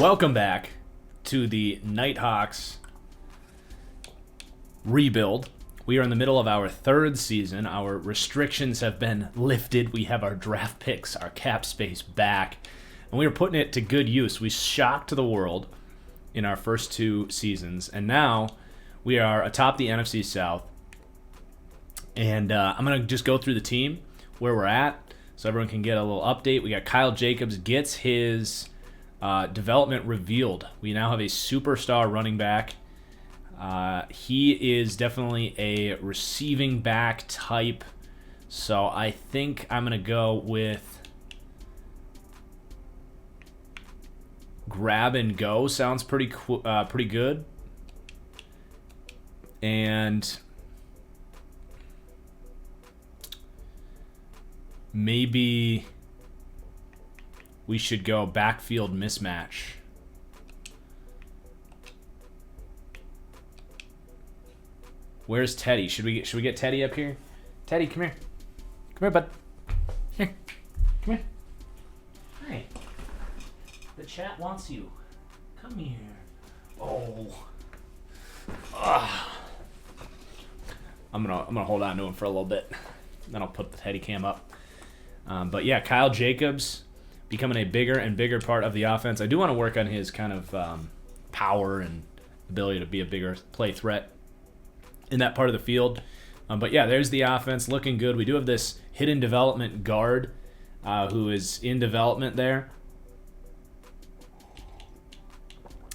Welcome back to the Nighthawks rebuild. We are in the middle of our third season. Our restrictions have been lifted. We have our draft picks, our cap space back, and we are putting it to good use. We shocked the world in our first two seasons, and now we are atop the NFC South. And I'm going to just go through the team, where we're at, so everyone can get a little update. We got Kyle Jacobs gets his development revealed. We now have a superstar running back. He is definitely a receiving back type, so I think I'm going to go with grab and go. Sounds pretty good. And maybe we should go backfield mismatch. Where's Teddy? Should we get Teddy up here? Teddy, come here. Come here, bud. Here. Come here. Hey. The chat wants you. Come here. Oh. I'm gonna hold on to him for a little bit. Then I'll put the Teddy cam up. But yeah, Kyle Jacobs becoming a bigger and bigger part of the offense. I do want to work on his kind of power and ability to be a bigger play threat in that part of the field. But yeah, there's the offense looking good. We do have this hidden development guard who is in development there.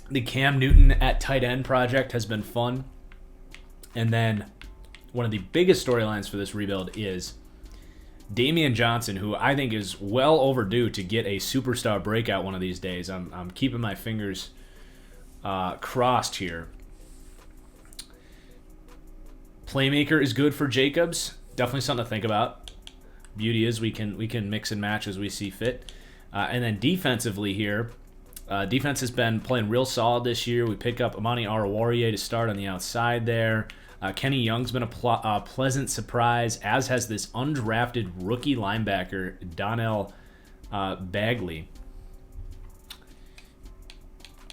The Cam Newton at tight end project has been fun. And then one of the biggest storylines for this rebuild is Damian Johnson, who I think is well overdue to get a superstar breakout one of these days. I'm keeping my fingers crossed here. Playmaker is good for Jacobs. Definitely something to think about. Beauty is we can mix and match as we see fit. And then defensively here, defense has been playing real solid this year. We pick up Amani Oruwariye to start on the outside there. Kenny Young's been a pleasant surprise, as has this undrafted rookie linebacker, Donnell Bagley.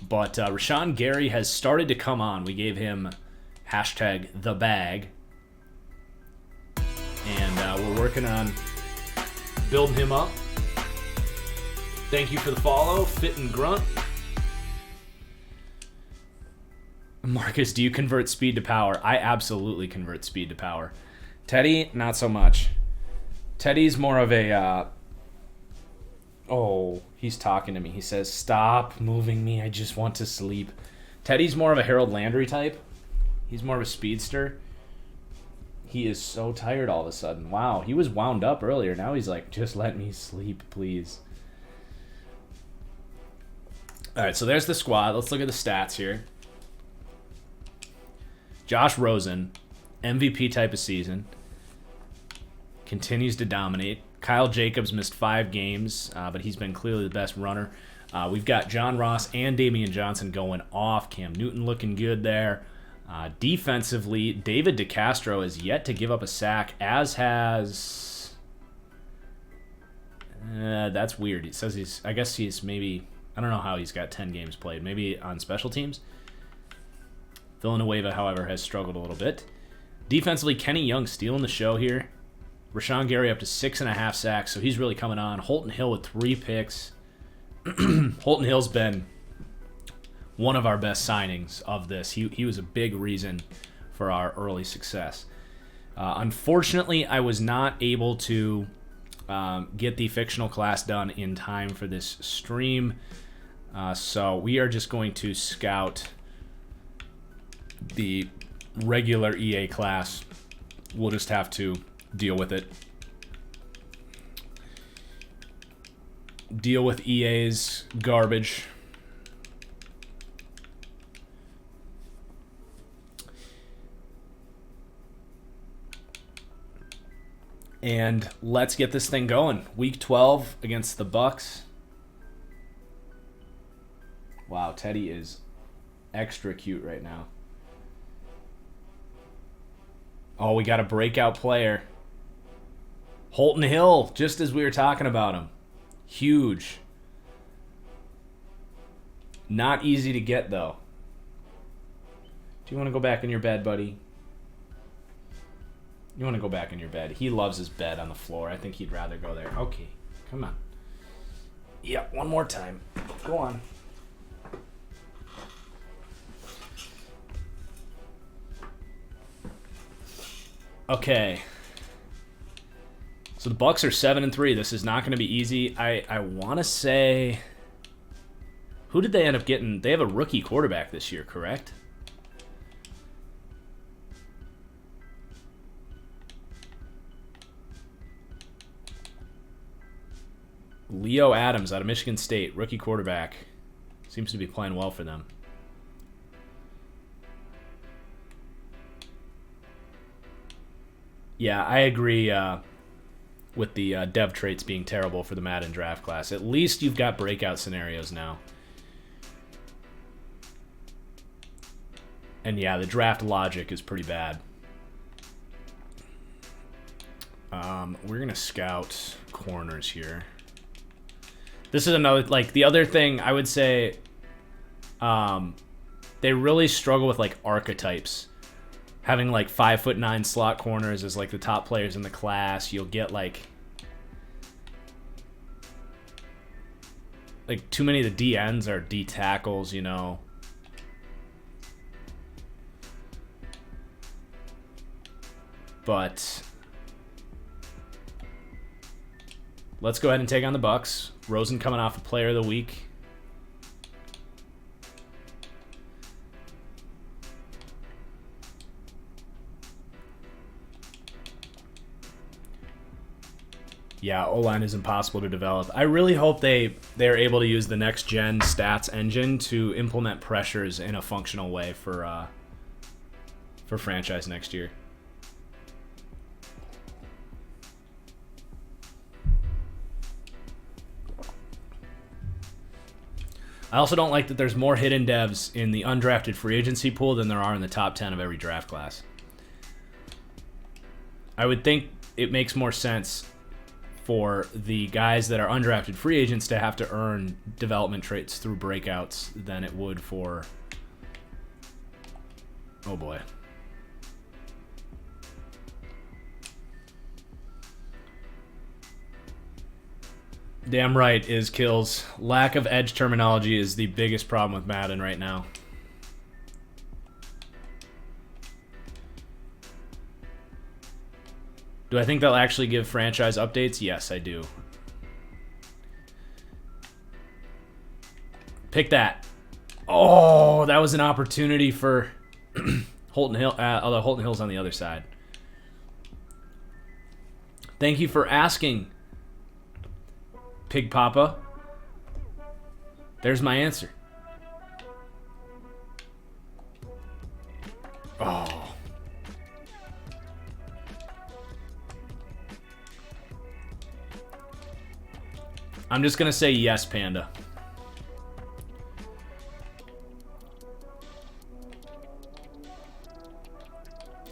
But Rashawn Gary has started to come on. We gave him #TheBag. And we're working on building him up. Thank you for the follow, Fit and Grunt. Marcus, do you convert speed to power? I absolutely convert speed to power. Teddy, not so much. Teddy's more of a... he's talking to me. He says, stop moving me. I just want to sleep. Teddy's more of a Harold Landry type. He's more of a speedster. He is so tired all of a sudden. Wow, he was wound up earlier. Now he's like, just let me sleep, please. All right, so there's the squad. Let's look at the stats here. Josh Rosen, MVP type of season, continues to dominate. Kyle Jacobs missed 5 games, but he's been clearly the best runner. We've got John Ross and Damian Johnson going off. Cam Newton looking good there. Defensively, David DeCastro has yet to give up a sack, as has... that's weird. It says I guess he's maybe... I don't know how he's got 10 games played. Maybe on special teams? Villanueva, however, has struggled a little bit. Defensively, Kenny Young stealing the show here. Rashawn Gary up to 6.5 sacks, so he's really coming on. Holton Hill with 3 picks. Holton Hill's been one of our best signings of this. He was a big reason for our early success. Unfortunately, I was not able to get the fictional class done in time for this stream, so we are just going to scout the regular EA class. We'll just have to deal with it. Deal with EA's garbage. And let's get this thing going. Week 12 against the Bucks. Wow, Teddy is extra cute right now. Oh, we got a breakout player. Holton Hill, just as we were talking about him. Huge. Not easy to get, though. Do you want to go back in your bed, buddy? You want to go back in your bed. He loves his bed on the floor. I think he'd rather go there. Okay, come on. Yep, one more time. Go on. Okay. So the Bucks are 7-3. This is not going to be easy. I want to say... Who did they end up getting? They have a rookie quarterback this year, correct? Leo Adams out of Michigan State, rookie quarterback. Seems to be playing well for them. Yeah, I agree with the dev traits being terrible for the Madden draft class. At least you've got breakout scenarios now. And yeah, the draft logic is pretty bad. We're going to scout corners here. This is another, like, the other thing I would say, they really struggle with, like, archetypes. Having, like, 5'9" slot corners as, like, the top players in the class. You'll get, like, too many of the DNs are D tackles, you know. But let's go ahead and take on the Bucks. Rosen coming off a Player of the Week. Yeah, O-line is impossible to develop. I really hope they're able to use the next-gen stats engine to implement pressures in a functional way for franchise next year. I also don't like that there's more hidden devs in the undrafted free agency pool than there are in the top 10 of every draft class. I would think it makes more sense for the guys that are undrafted free agents to have to earn development traits through breakouts than it would for... Oh boy. Damn right is Kills. Lack of edge terminology is the biggest problem with Madden right now. Do I think they'll actually give franchise updates? Yes, I do. Pick that. Oh, that was an opportunity for Holton Hill. Although Holton Hill's on the other side. Thank you for asking, Pig Papa. There's my answer. Oh. I'm just going to say yes, Panda.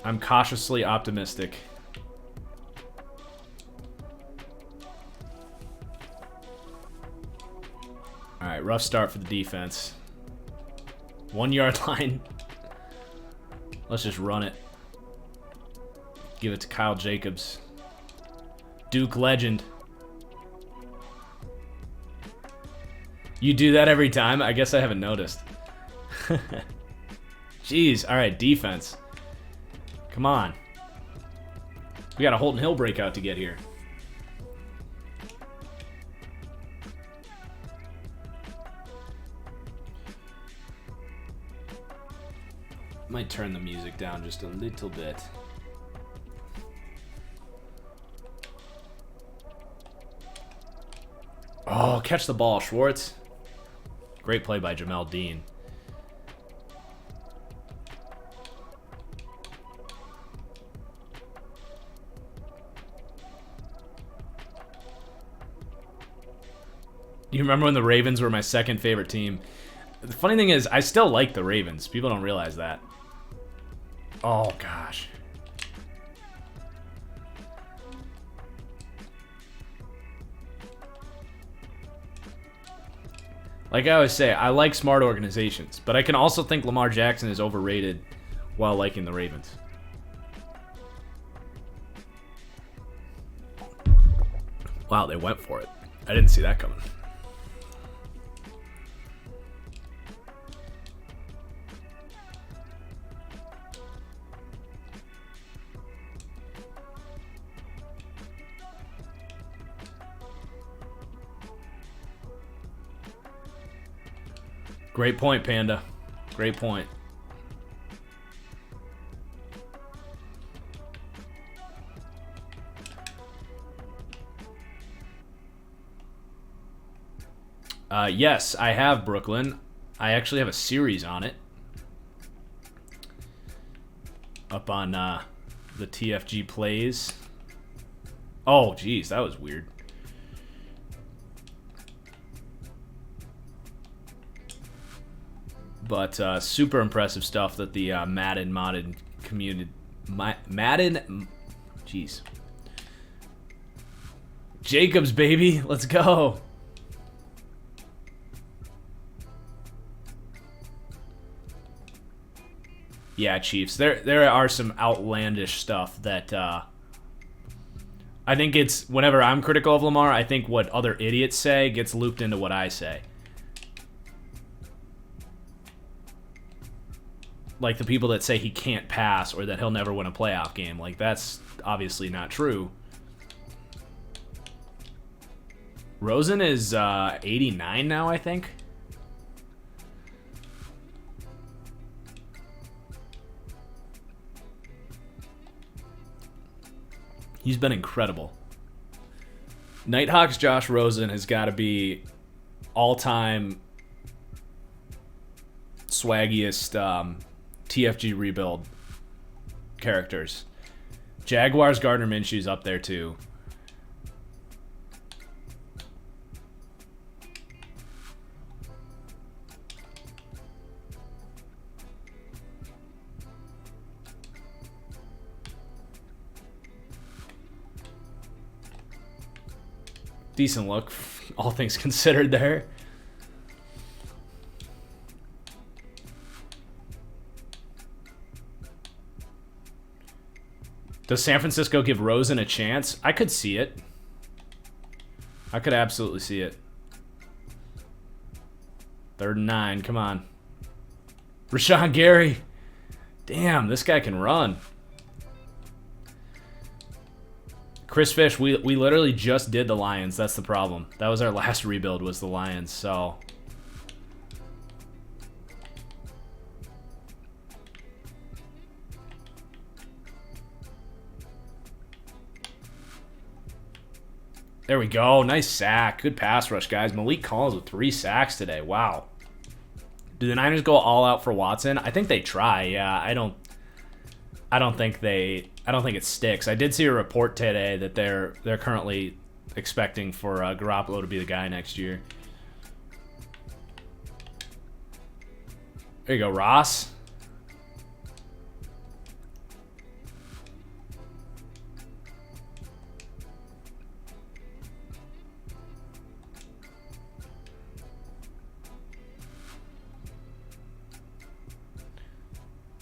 I'm cautiously optimistic. All right, rough start for the defense. 1 yard line. Let's just run it. Give it to Kyle Jacobs. Duke legend. You do that every time? I guess I haven't noticed. Jeez. All right, defense. Come on. We got a Holton Hill breakout to get here. Might turn the music down just a little bit. Oh, catch the ball, Schwartz. Great play by Jamel Dean. You remember when the Ravens were my second favorite team? The funny thing is, I still like the Ravens. People don't realize that. Oh, gosh. Like I always say, I like smart organizations, but I can also think Lamar Jackson is overrated while liking the Ravens. Wow, they went for it. I didn't see that coming. Great point, Panda. Great point. Yes, I have Brooklyn. I actually have a series on it. Up on the TFG plays. Oh, geez, that was weird. But super impressive stuff that the Madden modded community... Madden... Jeez. Jacobs, baby. Let's go. Yeah, Chiefs. There are some outlandish stuff that... I think it's... Whenever I'm critical of Lamar, I think what other idiots say gets looped into what I say. Like the people that say he can't pass or that he'll never win a playoff game. Like, that's obviously not true. Rosen is 89 now, I think. He's been incredible. Nighthawks Josh Rosen has got to be all-time swaggiest TFG rebuild characters. Jaguars Gardner Minshew's up there too. Decent look, all things considered there. Does San Francisco give Rosen a chance? I could see it. I could absolutely see it. 3rd and 9, come on. Rashawn Gary. Damn, this guy can run. Chris Fish, we literally just did the Lions. That's the problem. That was our last rebuild, was the Lions, so... There we go. Nice sack. Good pass rush, guys. Malik Collins with 3 sacks today. Wow. Do the Niners go all out for Watson? I think they try. Yeah, I don't think it sticks. I did see a report today that they're currently expecting for Garoppolo to be the guy next year. There you go, Ross.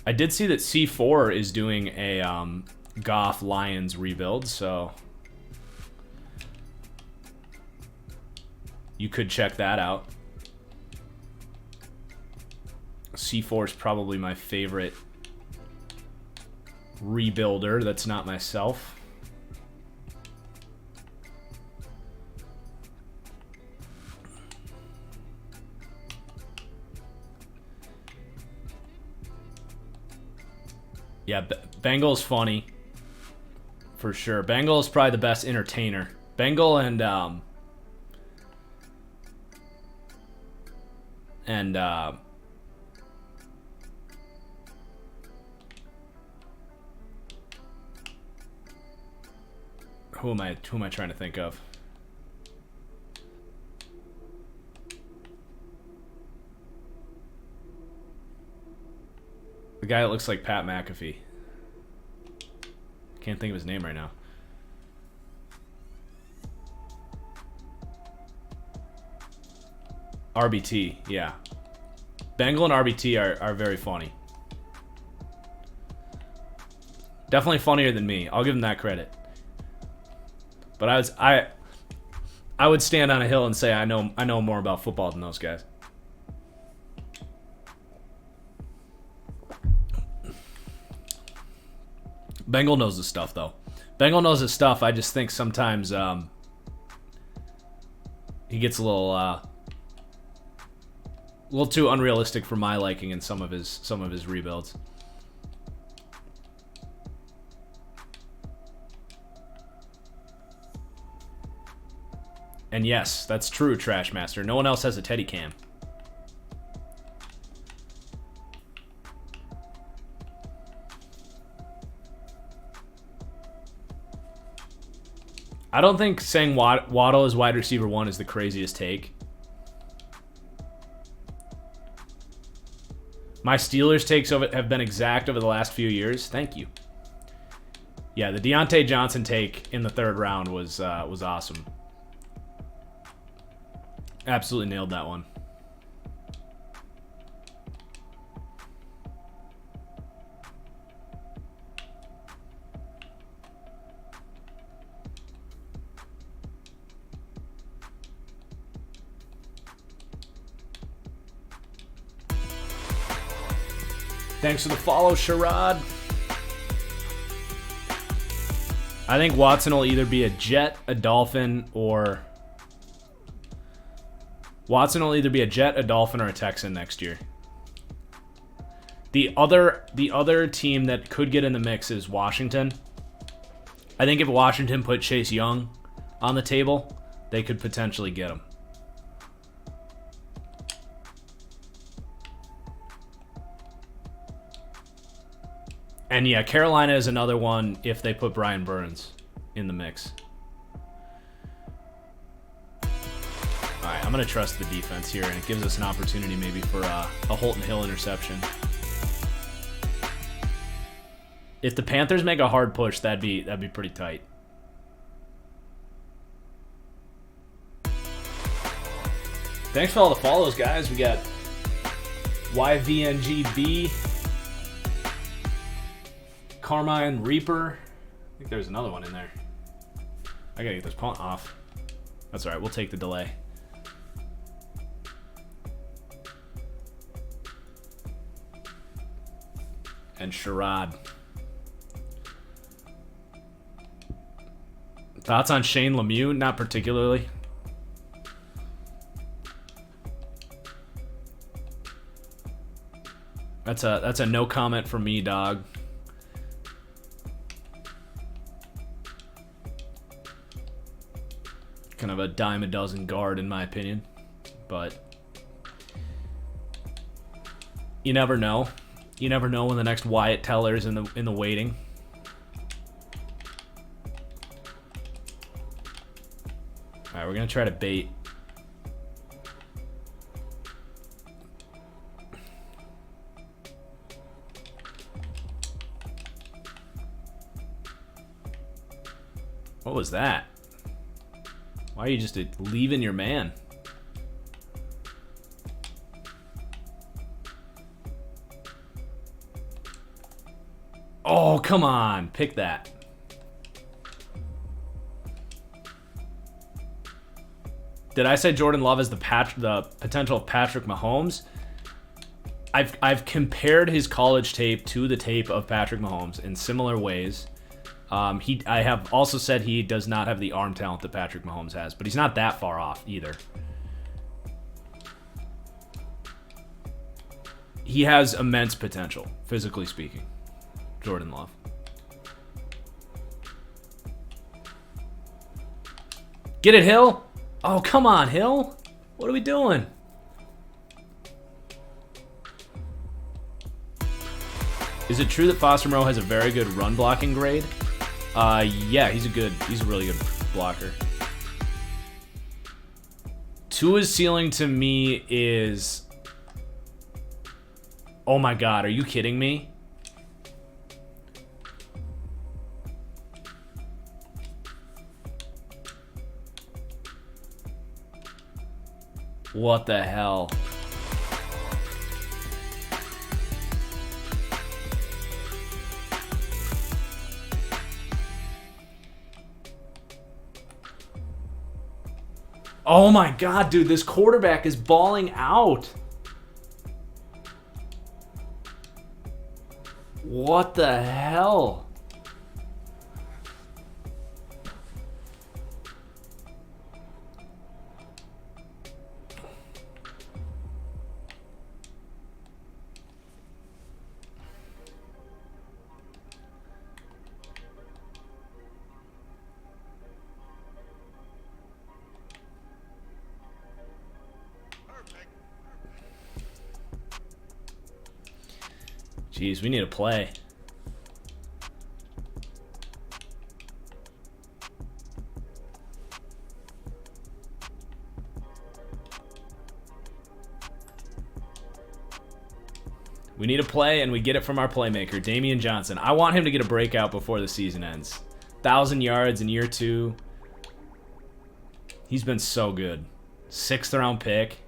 I did see that C4 is doing a Goff Lions rebuild, so you could check that out. C4 is probably my favorite rebuilder that's not myself. Yeah, Bengal's funny, for sure. Bengal is probably the best entertainer. Bengal and who am I trying to think of? The guy that looks like Pat McAfee. Can't think of his name right now. RBT, yeah. Bengal and RBT are very funny. Definitely funnier than me. I'll give him that credit. But I would stand on a hill and say I know more about football than those guys. Bengal knows his stuff, though. Bengal knows his stuff. I just think sometimes he gets a little too unrealistic for my liking in some of his rebuilds. And yes, that's true, Trash Master. No one else has a Teddy Cam. I don't think saying Waddle is wide receiver 1 is the craziest take. My Steelers takes have been exact over the last few years. Thank you. Yeah, the Deontay Johnson take in the 3rd round was awesome. Absolutely nailed that one. Thanks for the follow, Sherrod. I think Watson will either be a Jet, a Dolphin, or... Watson will either be a Jet, a Dolphin, or a Texan next year. The other team that could get in the mix is Washington. I think if Washington put Chase Young on the table, they could potentially get him. And yeah, Carolina is another one if they put Brian Burns in the mix. Alright, I'm going to trust the defense here, and it gives us an opportunity maybe for a Holton Hill interception. If the Panthers make a hard push, that'd be pretty tight. Thanks for all the follows, guys. We got YVNGB, Carmine Reaper. I think there's another one in there. I gotta get this punt off. That's alright, we'll take the delay. And Sherrod. Thoughts on Shane Lemieux? Not particularly. That's a no comment from me, dog. Kind of a dime a dozen guard in my opinion, but you never know. You never know when the next Wyatt Teller's in the waiting. All right, we're gonna try to bait. What was that? Why are you just leaving your man? Oh, come on. Pick that. Did I say Jordan Love is the potential of Patrick Mahomes? I've compared his college tape to the tape of Patrick Mahomes in similar ways. I have also said he does not have the arm talent that Patrick Mahomes has, but he's not that far off either. He has immense potential, physically speaking. Jordan Love. Get it, Hill? Oh, come on, Hill. What are we doing? Is it true that Foster Moreau has a very good run blocking grade? Yeah, he's a really good blocker. Tua's ceiling to me is... Oh my god, are you kidding me? What the hell? Oh my god, dude, this quarterback is balling out. What the hell? Jeez, we need a play. We need a play, and we get it from our playmaker, Damian Johnson. I want him to get a breakout before the season ends. 1,000 yards in year 2. He's been so good. 6th round pick.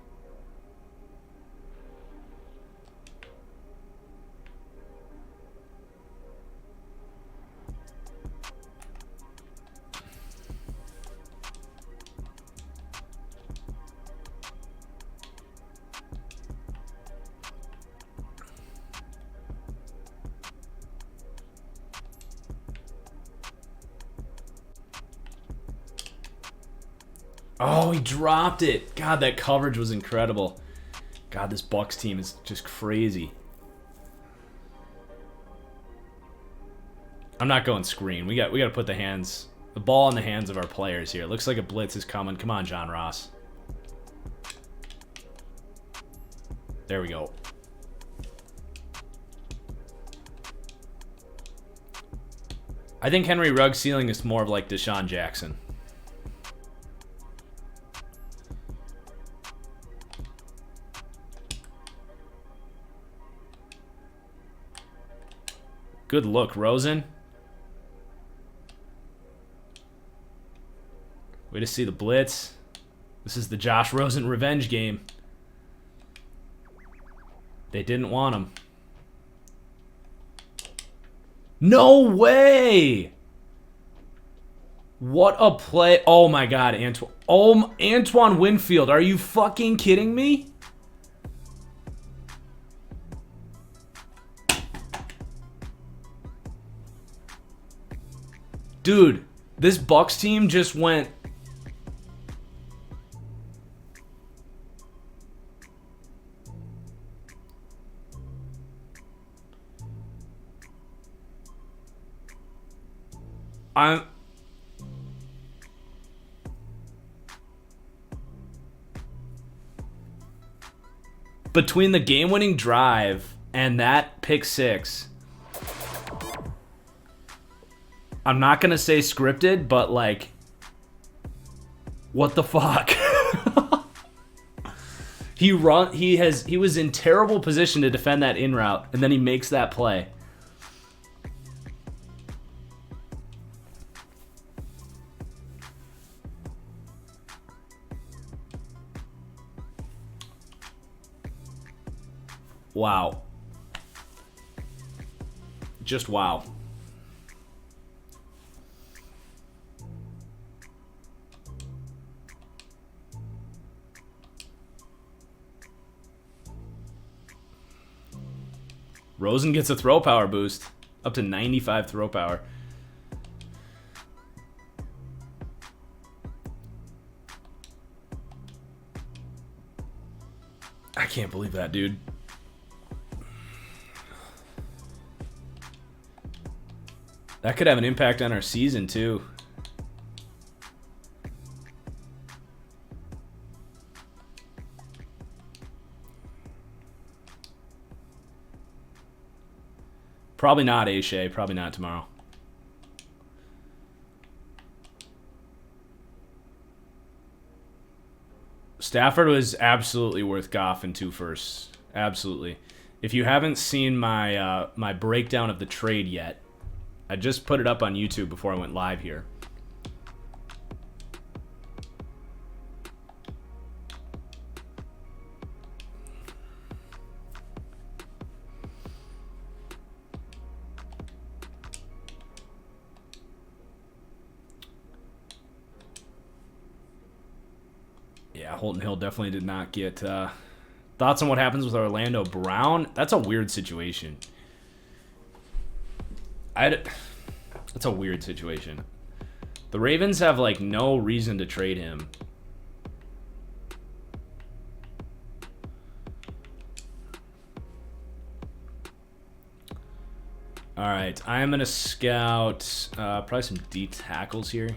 Oh, he dropped it. God, that coverage was incredible. God, this Bucs team is just crazy. I'm not going screen. We got to put the ball in the hands of our players here. Looks like a blitz is coming. Come on, John Ross. There we go. I think Henry Ruggs' ceiling is more of like Deshaun Jackson. Good look, Rosen. Way to see the blitz. This is the Josh Rosen revenge game. They didn't want him. No way! What a play. Oh my god, Antoine. Oh, Antoine Winfield. Are you fucking kidding me? Dude, this Bucs team just went... Between the game-winning drive and that pick six... I'm not gonna say scripted, but like, what the fuck? He was in terrible position to defend that in route, and then he makes that play. Wow. Just wow. Rosen gets a throw power boost. Up to 95 throw power. I can't believe that, dude. That could have an impact on our season, too. Probably not, Aisha. Probably not tomorrow. Stafford was absolutely worth Goff in 2 firsts. Absolutely. If you haven't seen my my breakdown of the trade yet, I just put it up on YouTube before I went live here. Holton Hill definitely did not get thoughts on what happens with Orlando Brown. That's a weird situation. That's a weird situation. The Ravens have like no reason to trade him. All right, I'm gonna scout probably some D tackles here.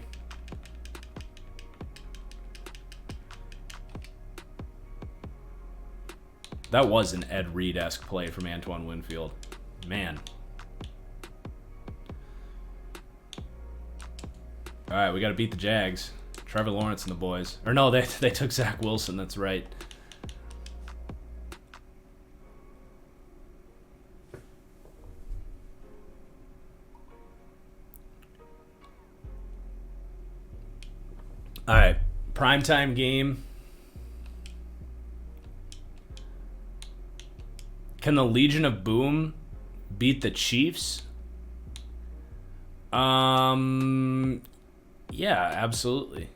That was an Ed Reed-esque play from Antoine Winfield. Man. All right, we got to beat the Jags. Trevor Lawrence and the boys. Or no, they took Zach Wilson. That's right. All right, primetime game. Can the Legion of Boom beat the Chiefs? Yeah, absolutely.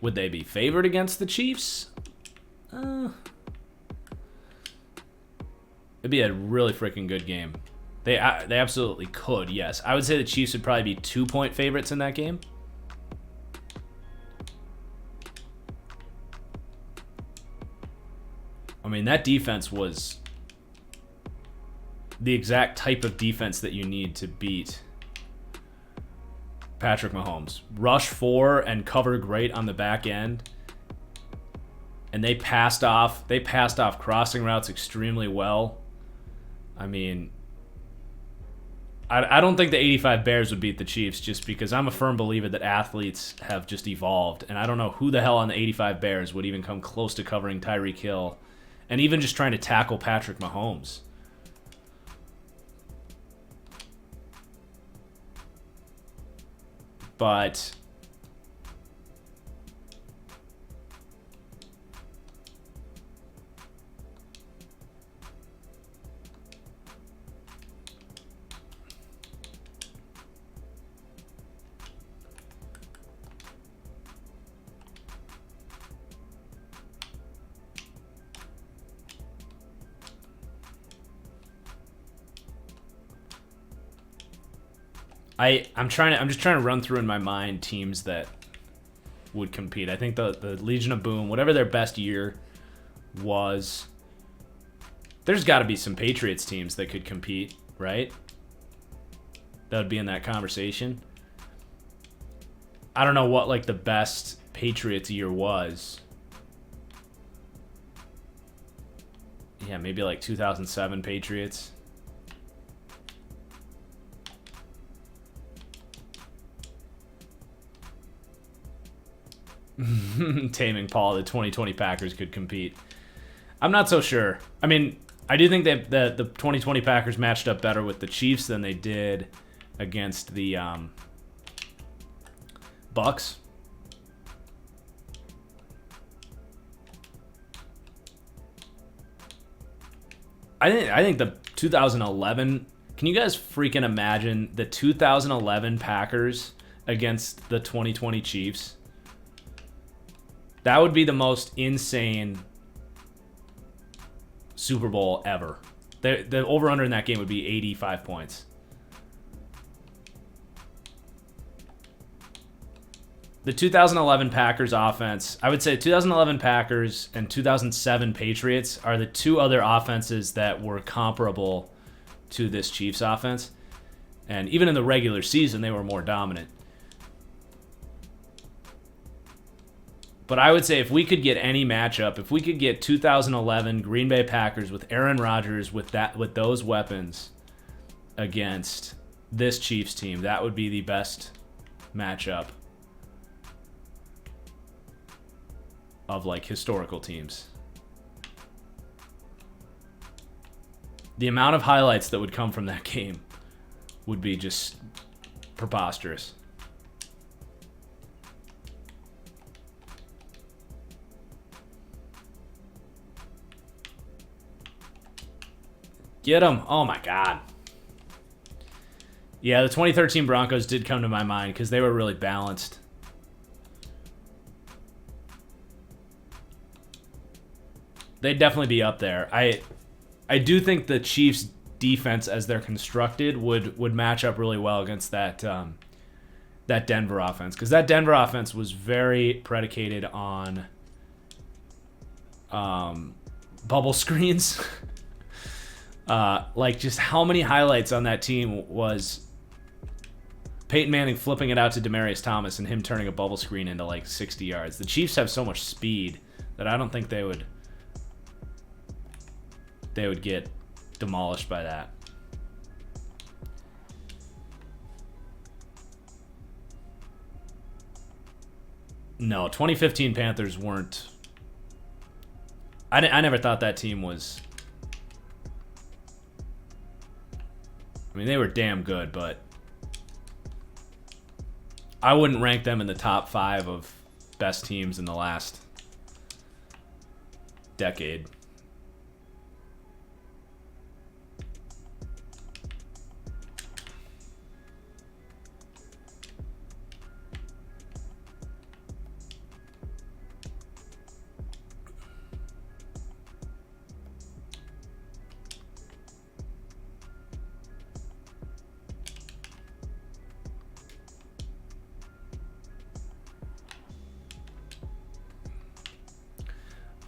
Would they be favored against the Chiefs? It'd be a really freaking good game. They absolutely could, yes. I would say the Chiefs would probably be 2-point favorites in that game. I mean, that defense was the exact type of defense that you need to beat Patrick Mahomes. Rush 4 and cover great on the back end. And they passed off crossing routes extremely well. I mean, I don't think the 85 Bears would beat the Chiefs just because I'm a firm believer that athletes have just evolved. And I don't know who the hell on the 85 Bears would even come close to covering Tyreek Hill and even just trying to tackle Patrick Mahomes. But I'm just trying to run through in my mind teams that would compete. I think the Legion of Boom, whatever their best year was, there's got to be some Patriots teams that could compete, right? That would be in that conversation. I don't know what like the best Patriots year was. Yeah, maybe like 2007 Patriots. Taming Paul, the 2020 Packers could compete. I'm not so sure. I mean, I do think that the 2020 Packers matched up better with the Chiefs than they did against the Bucks. I think the 2011. Can you guys freaking imagine the 2011 Packers against the 2020 Chiefs? That would be the most insane Super Bowl ever. The over-under in that game would be 85 points. The 2011 Packers offense, I would say 2011 Packers and 2007 Patriots are the two other offenses that were comparable to this Chiefs offense. And even in the regular season, they were more dominant. But I would say if we could get any matchup, if we could get 2011 Green Bay Packers with Aaron Rodgers with those weapons against this Chiefs team, that would be the best matchup of like historical teams. The amount of highlights that would come from that game would be just preposterous. Get him. Oh, my God. Yeah, the 2013 Broncos did come to my mind because they were really balanced. they'd definitely be up there. I do think the Chiefs' defense, as they're constructed, would match up really well against that that Denver offense, because that Denver offense was very predicated on bubble screens. Like, just how many highlights on that team was Peyton Manning flipping it out to Demaryius Thomas and him turning a bubble screen into like 60 yards. The Chiefs have so much speed that I don't think they would get demolished by that. No, 2015 Panthers weren't. I never thought that team was. I mean, they were damn good, but I wouldn't rank them in the top 5 of best teams in the last decade.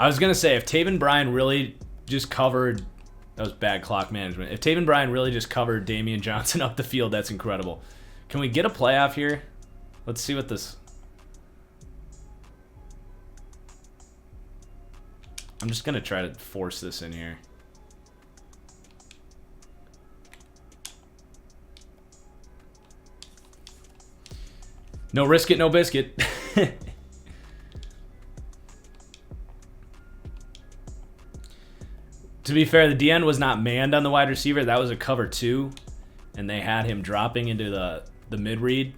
I was going to say, if Taven Bryan really just covered... That was bad clock management. If Taven Bryan really just covered Damian Johnson up the field, that's incredible. Can we get a playoff here? Let's see what this... I'm just going to try to force this in here. No risk it, no biscuit. To be fair, the DN was not manned on the wide receiver. That was a cover 2, and they had him dropping into the mid-read.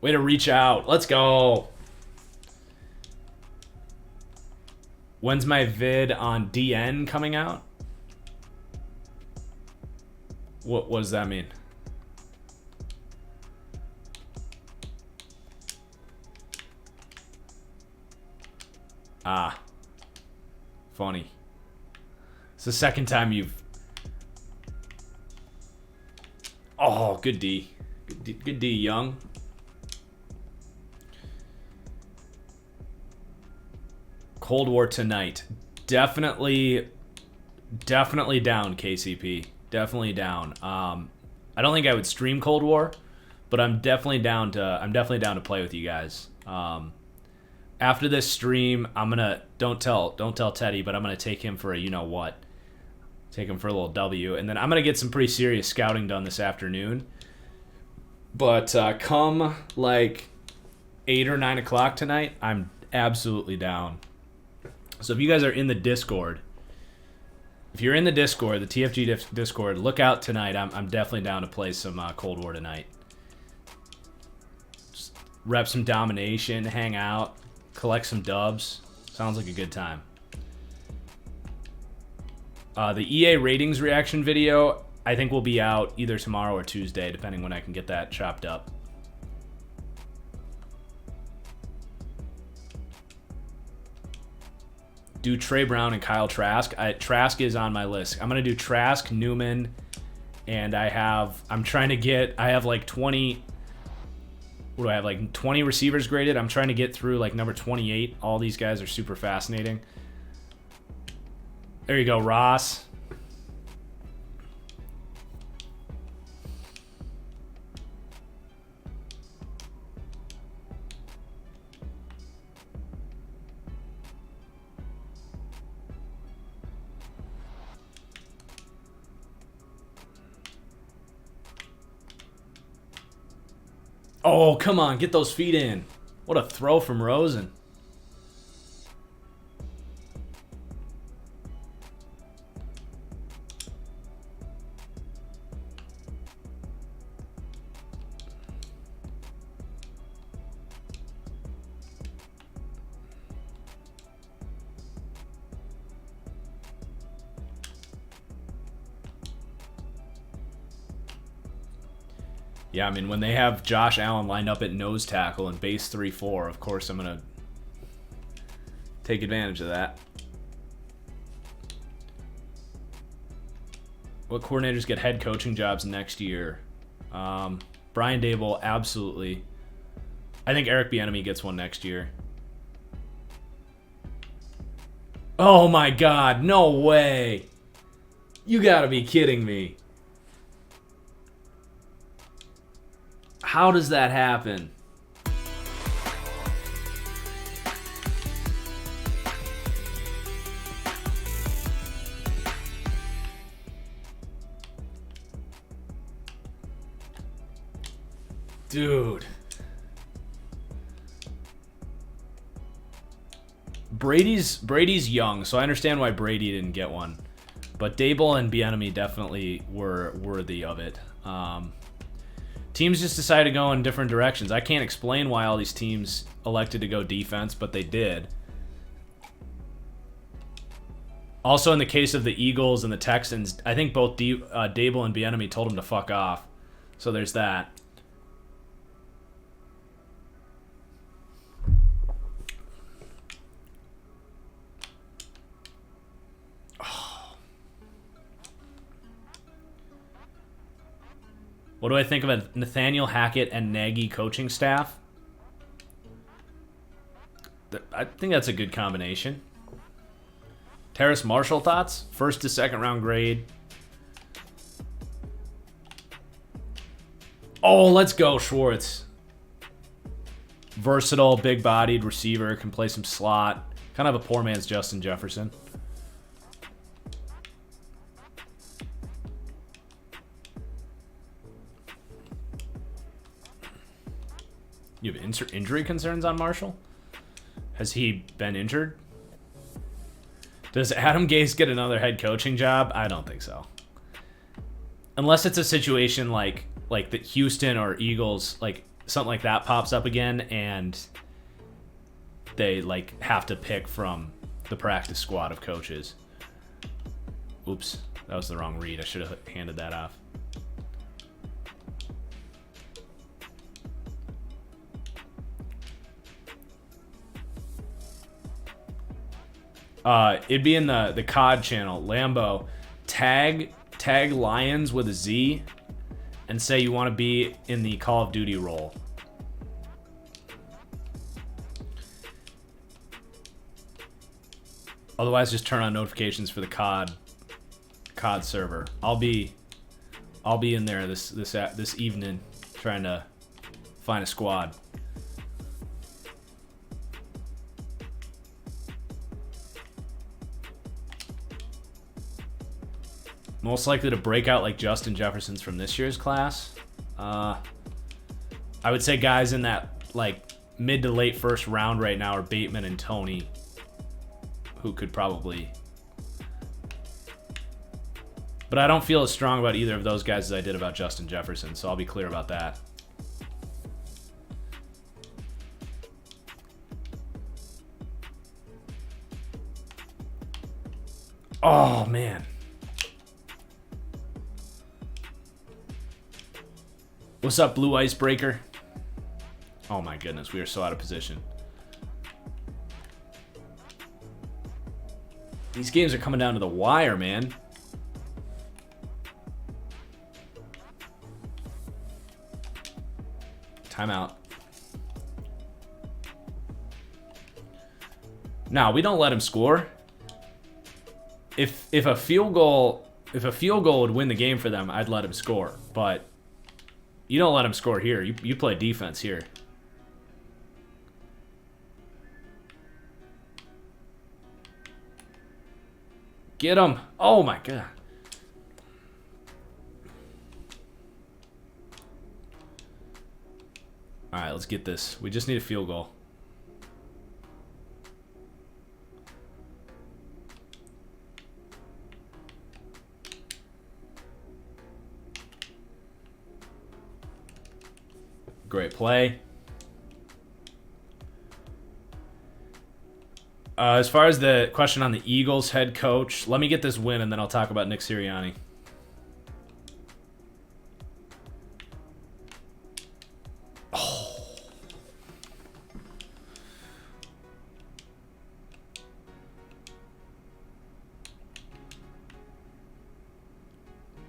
Way to reach out. Let's go. When's my vid on DN coming out? What does that mean? Ah. Funny. It's the second time you've... Oh, good D. Good D, Young. Cold War tonight. Definitely down, KCP. Definitely down. I don't think I would stream Cold War, but I'm definitely down to play with you guys. After this stream, I'm gonna don't tell Teddy, but I'm gonna take him for a you-know-what. Take him for a little W, and then I'm gonna get some pretty serious scouting done this afternoon. But come like 8 or 9 o'clock tonight, I'm absolutely down. So if you guys are in the Discord, if you're in the Discord, the TFG Discord, look out tonight. I'm definitely down to play some Cold War tonight. Just rep some domination, hang out, collect some dubs. Sounds like a good time. The EA ratings reaction video, I think, will be out either tomorrow or Tuesday, depending when I can get that chopped up. Do Trey Brown and Kyle Trask. Trask is on my list. I'm going to do Trask, Newman, and I have like 20... What do I have, like 20 receivers graded? I'm trying to get through like number 28. All these guys are super fascinating. There you go, Ross. Oh, come on. Get those feet in. What a throw from Rosen. Yeah, I mean, when they have Josh Allen lined up at nose tackle and base 3-4, of course I'm going to take advantage of that. What coordinators get head coaching jobs next year? Brian Daboll, absolutely. I think Eric Bieniemy gets one next year. Oh my God, no way. You gotta be kidding me. How does that happen? Dude. Brady's young, so I understand why Brady didn't get one. But Daboll and Bieniemy definitely were worthy of it. Teams just decided to go in different directions. I can't explain why all these teams elected to go defense, but they did. Also, in the case of the Eagles and the Texans, I think both Daboll and Bieniemy told them to fuck off. So there's that. What do I think of a Nathaniel Hackett and Nagy coaching staff? I think that's a good combination. Terrace Marshall thoughts? First to second round grade. Oh, let's go, Schwartz. Versatile, big-bodied receiver, can play some slot. Kind of a poor man's Justin Jefferson. You have injury concerns on Marshall? Has he been injured? Does Adam Gase get another head coaching job? I don't think so. Unless it's a situation like the Houston or Eagles, like something like that pops up again and they like have to pick from the practice squad of coaches. Oops, that was the wrong read. I should have handed that off. It'd be in the COD channel. Lambo, tag Lions with a Z and say you want to be in the Call of Duty role. Otherwise, just turn on notifications for the COD server. I'll be in there this evening trying to find a squad. Most likely to break out like Justin Jefferson's from this year's class. I would say guys in that like mid to late first round right now are Bateman and Tony, who could probably. But I don't feel as strong about either of those guys as I did about Justin Jefferson, so I'll be clear about that. Oh, man. What's up, Blue Icebreaker? Oh my goodness, we are so out of position. These games are coming down to the wire, man. Timeout. No, we don't let him score. If a field goal would win the game for them, I'd let him score, but you don't let him score here. You play defense here. Get him. Oh, my God. All right, let's get this. We just need a field goal. Great play. As far as the question on the Eagles head coach, let me get this win and then I'll talk about Nick Sirianni.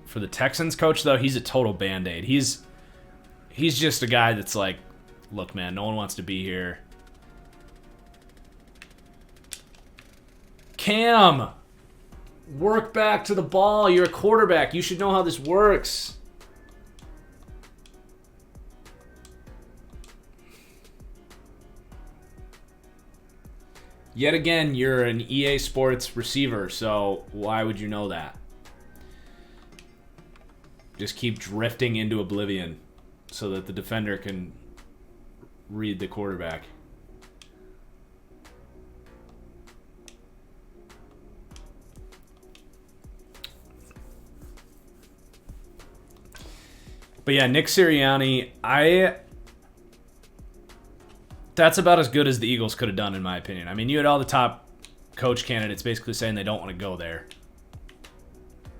For the Texans coach, though, he's a total Band-Aid. He's just a guy that's like, look, man, no one wants to be here. Cam! Work back to the ball. You're a quarterback. You should know how this works. Yet again, you're an EA Sports receiver, so why would you know that? Just keep drifting into oblivion so that the defender can read the quarterback. But yeah, Nick Sirianni, that's about as good as the Eagles could have done, in my opinion. I mean, you had all the top coach candidates basically saying they don't want to go there.